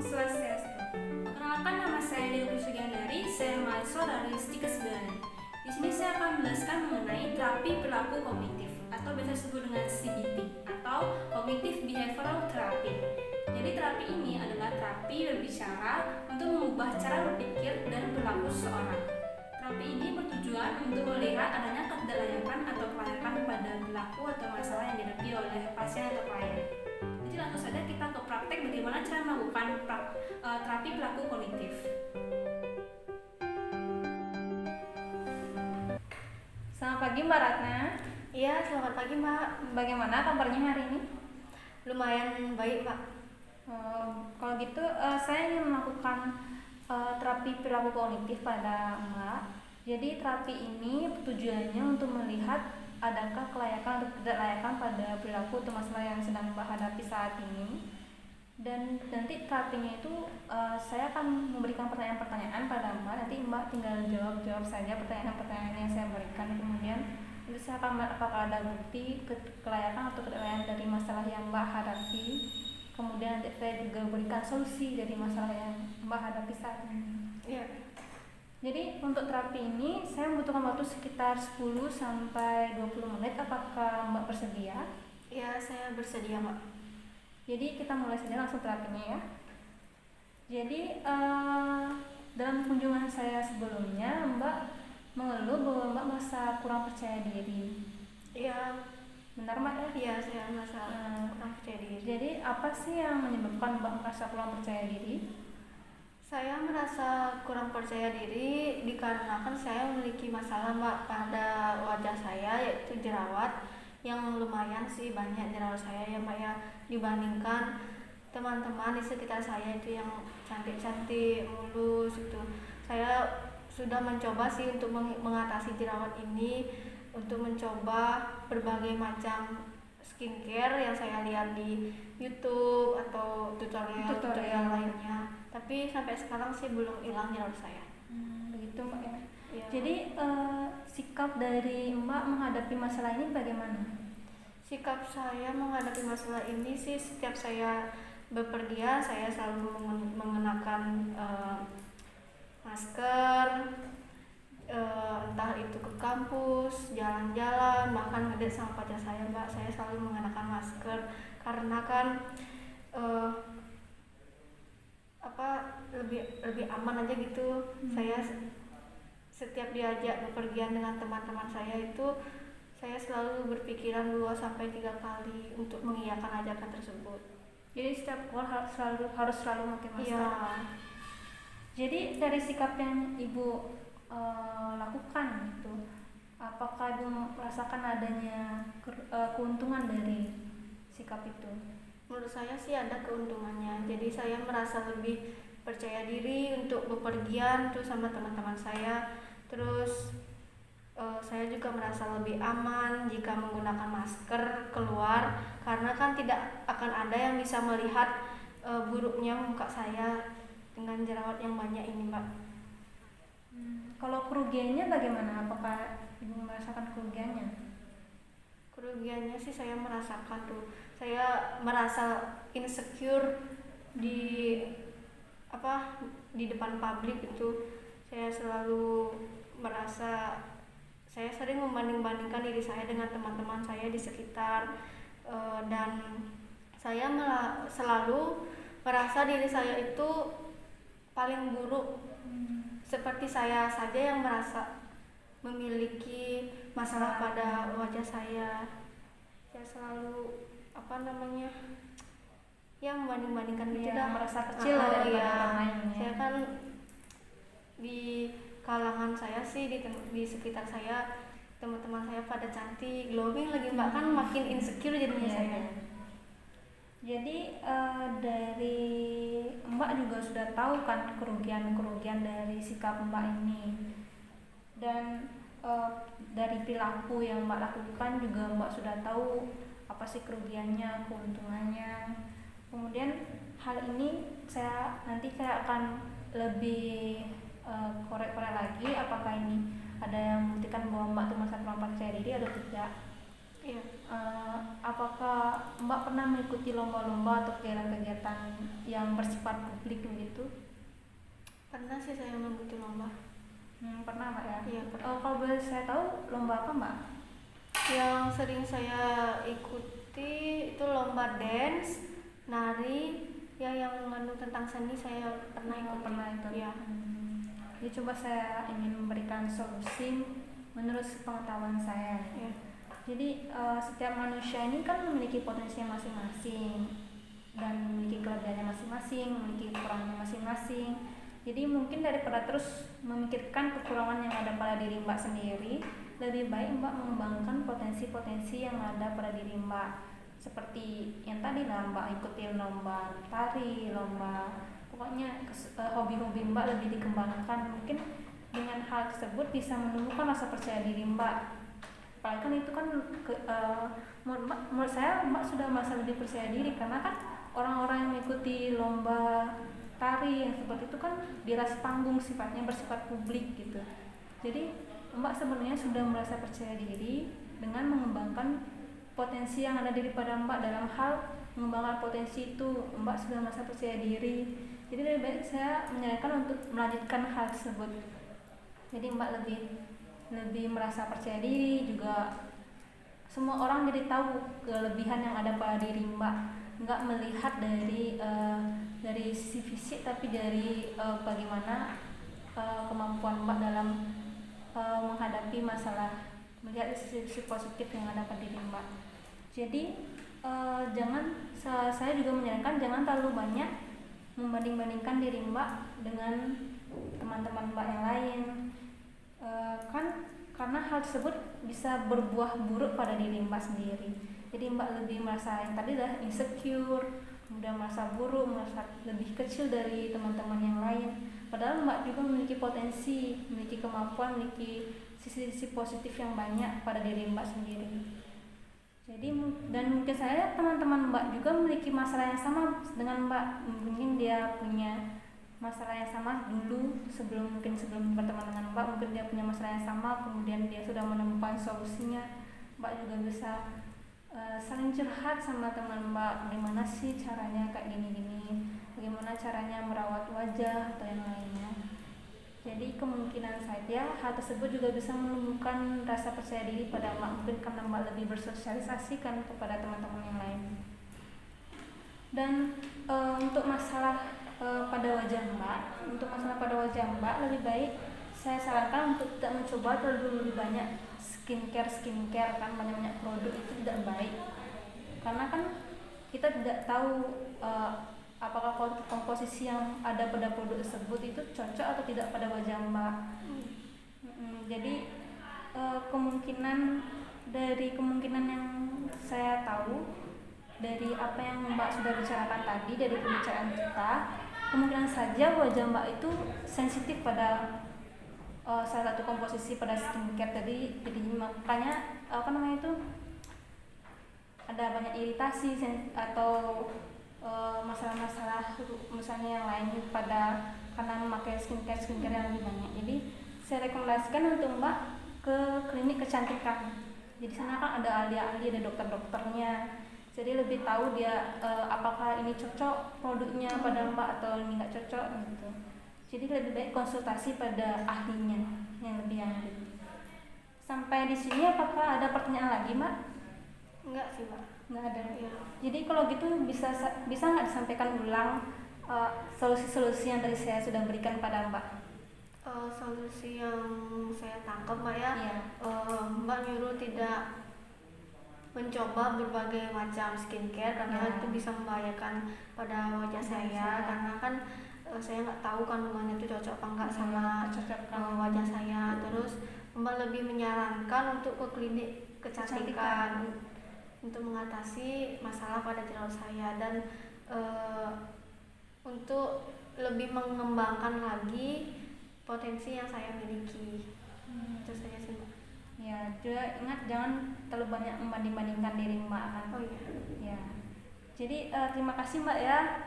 Swastiastu. Perkenalkan, nama saya Dewi Sugiandari, saya mahasiswa dari Stika 9. Di sini saya akan menjelaskan mengenai terapi perilaku kognitif atau biasa disebut dengan CBT atau Cognitive Behavioral Therapy. Jadi terapi ini adalah terapi berbicara untuk mengubah cara berpikir dan perilaku seseorang. Terapi ini bertujuan untuk melihat adanya ketidaklayakan atau kelayakan pada perilaku atau masalah yang dihadapi oleh pasien atau klien. Jadi langsung saja kita ke praktek bagaimana cara melakukan terapi perilaku kognitif. Selamat pagi Mbak Ratna. Iya, selamat pagi Mbak. Bagaimana kabarnya hari ini? Lumayan baik Mbak. Kalau gitu saya ingin melakukan terapi perilaku kognitif pada Mbak. Jadi terapi ini tujuannya untuk melihat adakah kelayakan atau ketidaklayakan pada perilaku atau masalah yang sedang Mbak hadapi saat ini. Dan nanti terapinya itu saya akan memberikan pertanyaan-pertanyaan pada Mbak. Nanti Mbak tinggal jawab saja pertanyaan-pertanyaan yang saya berikan. Kemudian nanti saya akan melihat apakah ada bukti kelayakan atau ketidaklayakan dari masalah yang Mbak hadapi. Kemudian nanti saya juga berikan solusi dari masalah yang Mbak hadapi saat ini. Iya. Jadi untuk terapi ini saya membutuhkan waktu sekitar 10 sampai 20 menit. Apakah Mbak bersedia? Iya, saya bersedia Mbak. Jadi kita mulai saja langsung terapinya ya. Jadi dalam kunjungan saya sebelumnya Mbak mengeluh bahwa Mbak merasa kurang percaya diri. Iya. Benar Mbak ya? Iya, saya merasa kurang percaya diri. Jadi apa sih yang menyebabkan Mbak merasa kurang percaya diri? Saya merasa kurang percaya diri dikarenakan saya memiliki masalah Mbak pada wajah saya, yaitu jerawat yang lumayan sih banyak jerawat saya ya Mbak ya, dibandingkan teman-teman di sekitar saya itu yang cantik-cantik, mulus itu. Saya sudah mencoba sih untuk mengatasi jerawat ini, untuk mencoba berbagai macam skincare yang saya lihat di YouTube atau tutorial lainnya. Tapi sampai sekarang sih belum hilang jerawat saya. Begitu Mbak ya. Ya. Jadi sikap dari Mbak menghadapi masalah ini bagaimana? Sikap saya menghadapi masalah ini sih, setiap saya bepergian saya selalu mengenakan masker, entah itu ke kampus, jalan-jalan, bahkan ngedate sama pacar saya Mbak, saya selalu mengenakan masker karena kan lebih aman aja gitu. Saya setiap diajak bepergian dengan teman-teman saya itu saya selalu berpikiran 2-3 kali untuk mengiyakan ajakan tersebut. Jadi setiap keluar harus selalu pakai masker. Iya. Jadi dari sikap yang Ibu lakukan itu, apakah Ibu merasakan adanya keuntungan dari sikap itu? Menurut saya sih ada keuntungannya. Jadi saya merasa lebih percaya diri untuk bepergian tuh sama teman-teman saya. Terus saya juga merasa lebih aman jika menggunakan masker keluar, karena kan tidak akan ada yang bisa melihat buruknya muka saya dengan jerawat yang banyak ini Mbak. Kalau kerugiannya bagaimana? Apakah Ibu merasakan kerugiannya? Kerugiannya sih saya merasakan tuh. Saya merasa insecure di depan publik itu. Saya selalu merasa, saya sering membanding-bandingkan diri saya dengan teman-teman saya di sekitar, dan saya selalu merasa diri saya itu paling buruk. Seperti saya saja yang merasa memiliki masalah pada wajah saya. Saya selalu membanding-bandingkan gitu dah, merasa kecil daripada ya. orang lainnya. Saya kan di kalangan saya sih, di sekitar saya teman-teman saya pada cantik, glowing lagi Mbak, kan makin insecure jadinya saya. Jadi dari Mbak juga sudah tahu kan kerugian dari sikap Mbak ini, dan dari perilaku yang Mbak lakukan juga Mbak sudah tahu apa sih kerugiannya, keuntungannya. Kemudian hal ini saya akan lebih korek-korek lagi apakah ini ada yang membuktikan bahwa Mbak itu merasa kurang percaya diri atau tidak. Iya. apakah Mbak pernah mengikuti lomba-lomba atau kegiatan-kegiatan yang bersifat publik begitu? Pernah sih saya mengikuti lomba. Pernah Mbak ya? Iya, pernah. Kalau boleh saya tahu lomba apa Mbak? Yang sering saya ikuti itu lomba dance, nari, ya yang mengandung tentang seni saya pernah ikut. Pernah itu. Iya. Jadi coba saya ingin memberikan solusi menurut pengetahuan saya. Iya. Jadi setiap manusia ini kan memiliki potensi masing-masing dan memiliki kelebihannya masing-masing, memiliki kekurangannya masing-masing. Jadi mungkin daripada terus memikirkan kekurangan yang ada pada diri Mbak sendiri, lebih baik Mbak mengembangkan potensi-potensi yang ada pada diri Mbak. Seperti yang tadi lah Mbak ikutin lomba tari, lomba, pokoknya hobi-hobi Mbak lebih dikembangkan. Mungkin dengan hal tersebut bisa menumbuhkan rasa percaya diri Mbak. Apalagi kan itu kan menurut saya Mbak sudah merasa lebih percaya diri, karena kan orang-orang yang mengikuti lomba tari yang seperti itu kan di atas panggung, sifatnya bersifat publik gitu. Jadi Mbak sebenarnya sudah merasa percaya diri dengan mengembangkan potensi yang ada daripada Mbak. Dalam hal mengembangkan potensi itu Mbak sudah merasa percaya diri. Jadi lebih baik saya menyarankan untuk melanjutkan hal tersebut. Jadi Mbak lebih merasa percaya diri, juga semua orang jadi tahu kelebihan yang ada pada diri Mbak. Nggak melihat dari sisi fisik, tapi dari bagaimana kemampuan Mbak dalam menghadapi masalah, melihat sisi positif yang ada pada diri Mbak. Jadi saya juga menyarankan jangan terlalu banyak membanding-bandingkan diri Mbak dengan teman-teman Mbak yang lain. Karena hal tersebut bisa berbuah buruk pada diri Mbak sendiri. Jadi Mbak lebih merasa yang tadi dah insecure, kemudian merasa buruk, merasa lebih kecil dari teman-teman yang lain. Padahal Mbak juga memiliki potensi, memiliki kemampuan, memiliki sisi-sisi positif yang banyak pada diri Mbak sendiri. Jadi dan mungkin saya teman-teman Mbak juga memiliki masalah yang sama dengan Mbak. Mungkin dia punya masalah yang sama dulu sebelum berteman dengan Mbak, mungkin dia punya masalah yang sama, kemudian dia sudah menemukan solusinya. Mbak juga bisa saling curhat sama teman Mbak, bagaimana sih caranya kayak gini-gini, bagaimana caranya merawat wajah atau yang lainnya. Jadi kemungkinan saja hal tersebut juga bisa menumbuhkan rasa percaya diri pada Mbak, mungkin karena Mbak lebih bersosialisasikan kepada teman-teman yang lain. Dan untuk masalah pada wajah Mbak, lebih baik saya sarankan untuk tidak mencoba terlalu banyak skincare kan, banyak produk itu tidak baik, karena kan kita tidak tahu apakah komposisi yang ada pada produk tersebut itu cocok atau tidak pada wajah Mbak. Jadi kemungkinan yang saya tahu dari apa yang Mbak sudah bicarakan tadi, dari pembicaraan kita, kemungkinan saja wajah Mbak itu sensitif pada salah satu komposisi pada skincare tadi. Jadi makanya ada banyak iritasi atau masalah-masalah misalnya yang lain karena memakai skincare yang lebih banyak. Jadi saya rekomendasikan untuk Mbak ke klinik kecantikan. Jadi sana kan ada ahli-ahli, ada dokter-dokternya. Jadi lebih tahu dia apakah ini cocok produknya pada Mbak atau ini nggak cocok gitu. Jadi lebih baik konsultasi pada ahlinya yang lebih ahli. Sampai di sini apakah ada pertanyaan lagi Mbak? Enggak sih Mbak. Nggak ada. Ya. Jadi kalau gitu bisa nggak disampaikan ulang solusi-solusi yang tadi saya sudah berikan pada Mbak? Solusi yang saya tangkap Mbak ya, Iya. Mbak nyuruh tidak mencoba berbagai macam skincare karena Ya. itu bisa membahayakan pada wajah saya, karena kan saya nggak tahu kandungannya itu cocok apa enggak sama wajah saya. Terus Mbak lebih menyarankan untuk ke klinik kecantikan untuk mengatasi masalah pada jerawat saya dan untuk lebih mengembangkan lagi potensi yang saya miliki. Itu saja sih Mbak. Ya, juga ingat jangan terlalu banyak membanding-bandingkan diri Mbak kan. Oh iya. Ya. Jadi terima kasih Mbak ya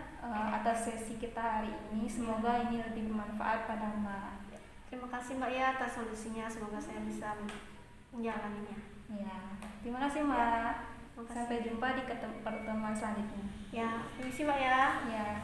atas sesi kita hari ini. Semoga ini lebih bermanfaat pada Mbak. Terima kasih Mbak ya atas solusinya. Semoga saya bisa menjalaninya. Ya, terima kasih Mbak. Makasih. Sampai jumpa di pertemuan selanjutnya. Ya, permisi Mbak ya. Ya.